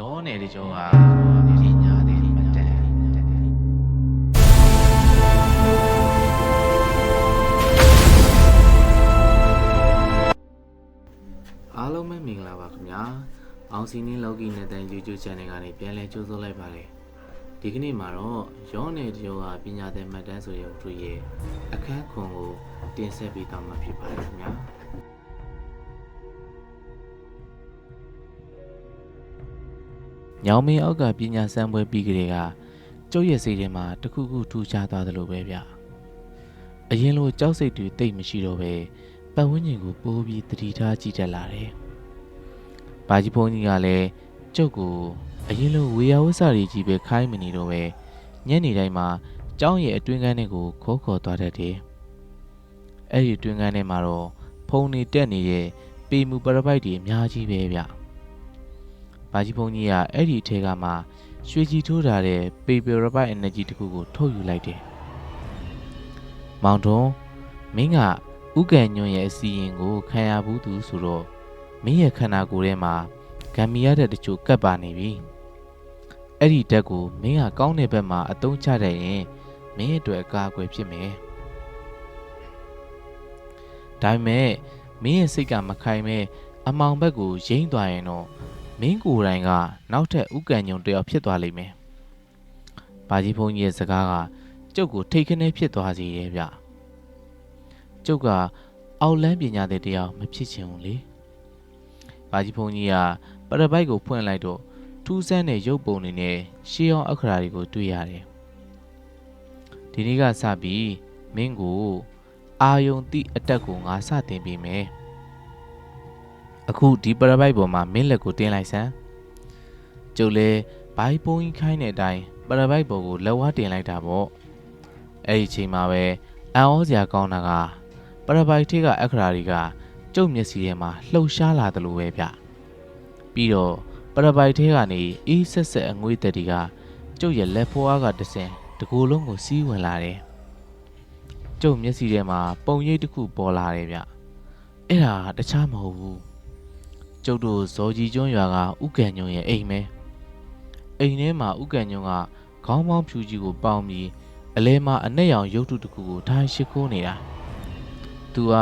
ရောနေတဲ့ကြောကပညာသည်မတန်အားလုံးပဲမင်္ဂလာပါခင်ဗျာအောင်စီနင်းလောကီနဲ့တန် YouTube Channel ကနေပြန်လည်ကြိုဆိုလိုက်ပါတယ်ဒီကနေ့မှာတော့ရောနေတဲ့ကြောကပညာသည်မတန်ဆိုတဲ့သူရဲ့အခန်းခွန်ကိုတင်ဆက်ပေးသွားမှာဖြစ်ပါတယ်ခင်ဗျာညောင်မင်းအောက်ကပညာစမ်းပွဲပြီးကြတဲ့ကကျုပ်ရဲ့စိတ်ထဲမှာတခုခုထူးခြားသွားသလိုပဲဗျအရင်လိုကြောက်စိတ်တွေတိတ်မရှိတော့ပဲပတ်ဝန်းကျင်ကိုပိုးပြီးတတိထားကြည့်တတ်လာတယ်။ဘာကြီးဘုန်းကြီးကလည်းကျုပ်ကိုအရင်လိုဝေယဝဆတွေကြီးပဲခိုင်းမနေတော့ပဲညနေတိုင်းမှာကျောင်းရဲ့အတွင်းကန်းတွေကိုခေါ်သွားတတ်တယ်။အဲ့ဒီအတွင်းကန်းထဲမှာတော့ဖုံနေတက်နေတဲ့ပေမူပရပိုက်တွေအများကြီးပဲဗျ။ဘာကြီးဘုန်းကြီးကအဲ့ဒီအထက်ကမှရွှေကြီးထိုးထားတဲ့ပေပရပိုက် energy တခုကိုထုတ်ယူလိုက်တယ်။မောင်ထွန်းမင်းကဥက္ကံညွန့်ရဲ့အစီရင်ကိုခံရဘူးသူဆိုတော့မင်းရဲ့ခန္ဓာကိုယ်ထဲမှာဂမ်မီရတဲ့တချို့ကပ်ပါနေပြီအဲ့ဒီတက်ကိုမင်းကကောင်းတဲ့ဘက်မှာအသုံးချတတ်ရင်မင်းအတွက်အကာအကွယ်ဖြစ်မယ်ဒါပေမဲ့မင်းရဲ့စိတ်ကမခိုင်မဲ့အမောင်ဘက်ကိုယိမ်းသွားရင်တော့မင်းကိုယ်တိုင်ကနောက်ထပ်ဥက္ကံညွန့်တယောက်ဖြစ်သွားလိမ့်မယ်ဘာကြီးဘုန်းကြီးရဲ့စကားကကျုပ်ကိုထိတ်ခနဲဖြစ်သွားစေရဲ့ဗျကျုပ်ကအောက်လန်းပညာတဲ့တရားမဖြစ်ချင်ဘူးလေ။ဘာကြီးဘုန်းကြီးကပရပိုက်ကိုဖွင့်လိုက်တော့ထူးဆန်းတဲ့ရုပ်ပုံတွေနဲ့ရှေးအောင်အခရာတွေကိုတွေ့ရတယ်။ဒီနေ့ကစပြီးမင်းကိုအာယုံတိအတက်ကိုငါစတင်ပေးမယ်။အခုဒီပရပိုက်ပေါ်မှာမင်းလက်ကိုတင်းလိုက်စမ်း။ကျုပ်လည်းဘာကြီးဘုန်းကြီးခိုင်းတဲ့အတိုင်းပရပိုက်ပေါ်ကိုလက်ဝါးတင်လိုက်တာပေါ့။အဲ့ဒီချိန်မှာပဲအံ့ဩစရာကောင်းတာကပရပိုက်ထိကအခရာတွေကကျုပ်မျက်စိထဲမှာလှုပ်ရှားလာတယ်လို့ပဲဗျပြီးတော့ပရပိုက်ထဲကနေအေးဆက်ဆက်အငွေးတက်တီကကျုပ်ရဲ့လက်ဖွားကတဆင်တကူလုံးကိုစီးဝင်လာတယ်ကျုပ်မျက်စိထဲမှာပုံရိပ်တစ်ခုပေါ်လာတယ်ဗျအဲ့ဒါတခြားမဟုတ်ဘူးကျုပ်တို့ဇော်ကြီးကျွန်းရွာကဥက္ကံညုံရဲ့အိမ်ပဲအိမ်ထဲမှာဥက္ကံညုံကခေါင်းပေါင်းဖြူကြီးကိုပေါင်းပြီးအလဲမှာအနက်ရောင်ရုပ်တုတစ်ခုကိုထိုင်ရှိခိုးနေတာသူက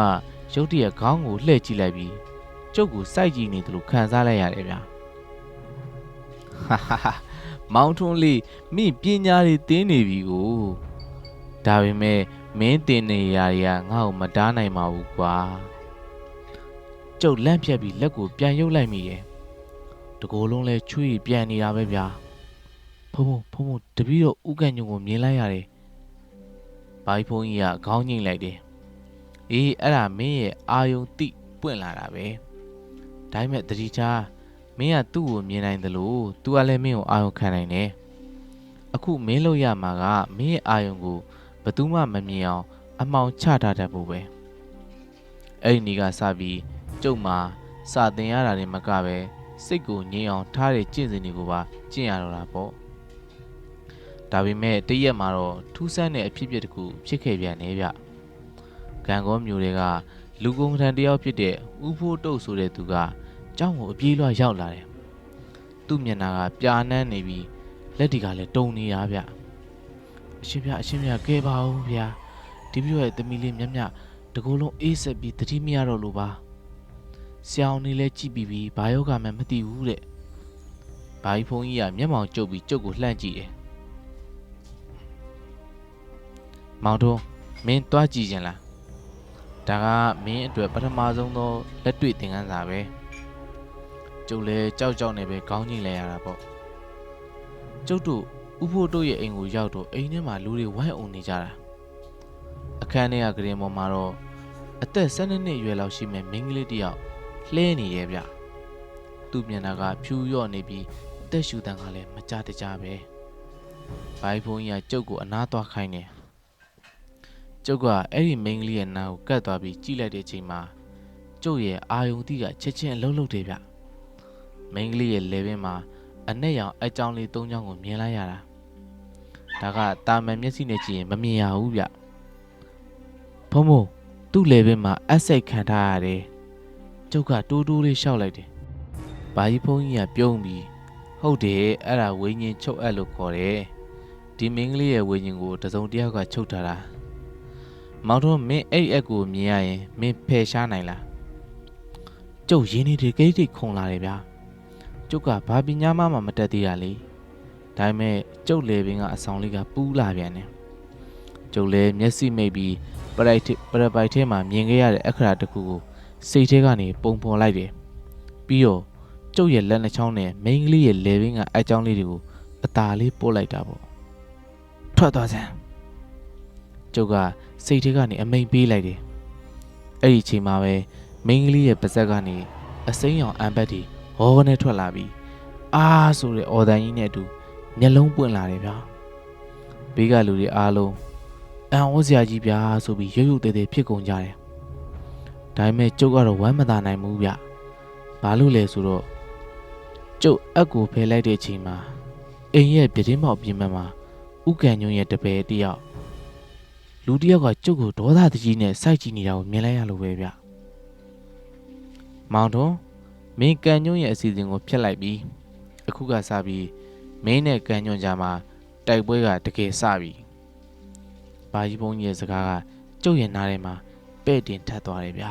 ရုတ်တရက်ခေါင်းကိုလှည့်ကြည့်လိုက်ပြီးကျုပ်ကိုစိုက်ကြည့်နေတယ်လို့ခံစားလိုက်ရတယ်ဗျာဟာမောင်ထွန်းလေးမိပညာတွေတင်းနေပြီကိုဒါပေမဲ့မင်းတင်နေရတွေကငါ့ကိုမတားနိုင်ပါဘူးကွာကျုပ်လန့်ဖြတ်ပြီးလက်ကိုပြန်ရုပ်လိုက်မိတယ်တကိုယ်လုံးလဲချွေးပြန်နေတာပဲဗျာဖုံတပီတော့ဥက္ကံညုံကိုမြင်လိုက်ရတယ်ဘိုင်ဖုန်းကြီးကခေါင်းငိမ့်လိုက်တယ်အေးအဲ့ဒါမင်းရဲ့အာယုံတိပွင့်လာတာပဲဒါပေမဲ့တတိချာမင်းကသူ့ကိုမြင်နိုင်တယ်လို့သူကလည်းမင်းကိုအာယုံခံနိုင်တယ်အခုမင်းလို့ရမှာကမင်းရဲ့အာယုံကိုဘယ်သူမှမမြင်အောင်အမှောင်ချထားတတ်ဖို့ပဲအဲ့ဒီနေ့ကစပြီးကျုပ်မှာစာသင်ရတာတွေမကပဲစိတ်ကိုငြိမ်အောင်ထားတဲ့ကျင့်စဉ်တွေကိုပါကျင့်ရတော့တာပေါ့ဒါပေမဲ့တရက်မှာတော့ထူးဆန်းတဲ့အဖြစ်အပျက်တစ်ခုဖြစ်ခဲ့ပြန်နေဗျကံကောမျိုးတွေကလူကုန်ထံတယောက်ဖြစ်တဲ့ဥဖိုးတုတ်ဆိုတဲ့သူကကျောင်းကိုအပြေးလွှားရောက်လာတယ်။သူ့မျက်နှာကပြာနှမ်းနေပြီးလက်တွေကလည်းတုံနေတာဗျ။အရှင်ဗျာကဲပါဦးဗျာ။ဒီပြည့်ရဲ့သမီးလေးမြတ်တကူလုံးအေးဆက်ပြီးတတိမရတော့လို့ပါ။ဆရာအောင်နေလဲကြည့်ပြီးဘာယောဂမှမသိဘူးတဲ့။ဘာကြီးဖုန်းကြီးကမျက်မှောင်ကျုပ်ပြီးကျုပ်ကိုလှမ်းကြည့်တယ်။မောင်တို့မင်းတွားကြည့်ခြင်းလားဒါကမင်းအတွက်ပထမဆုံးသောလက်တွေ့သင်ခန်းစာပဲကျုပ်လည်းကြောက်နေပဲခေါင်းကြီးလဲရတာပေါ့ကျုပ်တို့ဥဖို့တို့ရဲ့အိမ်ကိုရောက်တော့အိမ်ထဲမှာလူတွေဝိုင်းအောင်နေကြတာအခန်းထဲကဂရင်ပေါ်မှာတော့အသက်12နှစ်အရွယ်လောက်ရှိမဲ့မိန်းကလေးတစ်ယောက်လှဲနေရဲ့ဗျသူ့မျက်နှာကဖြူရော့နေပြီးအသက်ရှူတန်းကလည်းမကြတကြပဲဘိုင်ဖုန်းကြီးကကျုပ်ကိုအနားသွားခိုင်းတယ်ကျုပ်ကအဲ့ဒီမိန်းကလေးရဲ့နားကိုကတ်သွားပြီးကြည့်လိုက်တဲ့အချိန်မှာကျုပ်ရဲ့အာယုံတိကချက်ချင်းအလုံးလုံးတယ်ဗျမိန်းကလေးရဲ့လေပင်မှာအနက်ရောင်အကြောင်းလေး၃ချောင်းကိုမြင်လိုက်ရတာဒါကတာမန်မျက်စိနဲ့ကြည့်ရင်မမြင်ရဘူးဗျဖုံသူ့လေပင်မှာအဆိတ်ခံထားရတယ်ကျုပ်ကတိုးလေးရှောက်လိုက်တယ်ဘာကြီးဖုန်းကြီးကပြုံးပြီးဟ ဟုတ်တယ်အဲ့ဒါဝိညာဉ်ချုပ်အပ်လို့ခေါ်တယ်ဒီမင်းကလေးရဲ့ဝိညာဉ်ကိုတစုံတစ်ယောက်ကချုပ်ထားတာမောင်တို့မင်းအဲ့အက်ကိုမြင်ရရင်မင်းဖယ်ရှားနိုင်လားကျုပ်ရင်းနေဒီကိတ်ခုံလာတယ်ဗျာကျုပ်ကဘာပညာမှမတတ်သေးရလေဒါပေမဲ့ကျုပ်လေပင်ကအဆောင်လေးကပူးလာပြန်တယ်ကျုပ်လည်းမျက်စိမိတ်ပြီးပရိုက်ထဲမှာမြင်ခဲ့ရတဲ့အခရာတစ်ခုကိုစိတ်ထဲကနေပုံဖော်လိုက်တယ်ပြီးတော့ကျုပ်ရဲ့လက်နှချောင်းနဲ့မိန်းကလေးရဲ့လေပင်ကအကြောင်းလေးတွေကိုအသာလေးပို့လိုက်တာပေါ့ထွက်သွားစမ်းကျုပ်ကစိတ်ထဲကနေအမိန်ပေးလိုက်တယ်အဲ့ဒီအချိန်မှာပဲမိန်းကလေးရဲ့ပါးစပ်ကနေအစိမ်းရောင်အံပတ်တီဟောကနေထွက်လာပြီးအာဆိုတဲ့အော်တန်ကြီးနဲ့အတူမျက်လုံးပွင့်လာတယ်ဗျာဘေးကလူတွေအားလုံးအံ့ဩစရာကြီးဗျာဆိုပြီးရုပ်သေးသေးဖြစ်ကုန်ကြတယ်ဒါပေမဲ့ကျုပ်ကတော့ဝမ်းမသာနိုင်ဘူးဗျဘာလို့လဲဆိုတော့ကျုပ်အက်ကိုဖယ်လိုက်တဲ့အချိန်မှာအိမ်ရဲ့ပြတင်းပေါက်ပြင်မှာဥကန်ညွန့်ရဲ့တပည့်တယောက်လူတယောက်ကကျုပ်ကိုဒေါသတကြီးနဲ့စိုက်ကြည့်နေတာကိုမြင်လိုက်ရလို့ပဲဗျမောင်ထွန်းမင်းကန်ညွန့်ရဲ့အစီအစဉ်ကိုဖျက်လိုက်ပြီအခုကစပြီးမင်းနဲ့ကန်ညွန့်ကြားမှာတိုက်ပွဲကတကယ်စပြီဘာကြီးဘုန်းကြီးရဲ့စကားကကျုပ်ရဲ့နားထဲမှာပဲ့တင်ထပ်သွားတယ်ဗျာ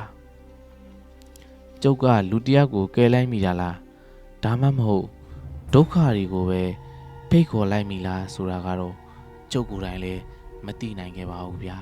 ကျုပ်ကလူတယောက်ကိုကယ်လိုက်မိတာလားဒါမှမဟုတ်ဒုက္ခတွေကိုပဲဖိတ်ခေါ်လိုက်မိလားဆိုတာကတော့ကျုပ်ကိုယ်တိုင်လည်းမသိနိုင်ခဲ့ပါဘူးဗျာ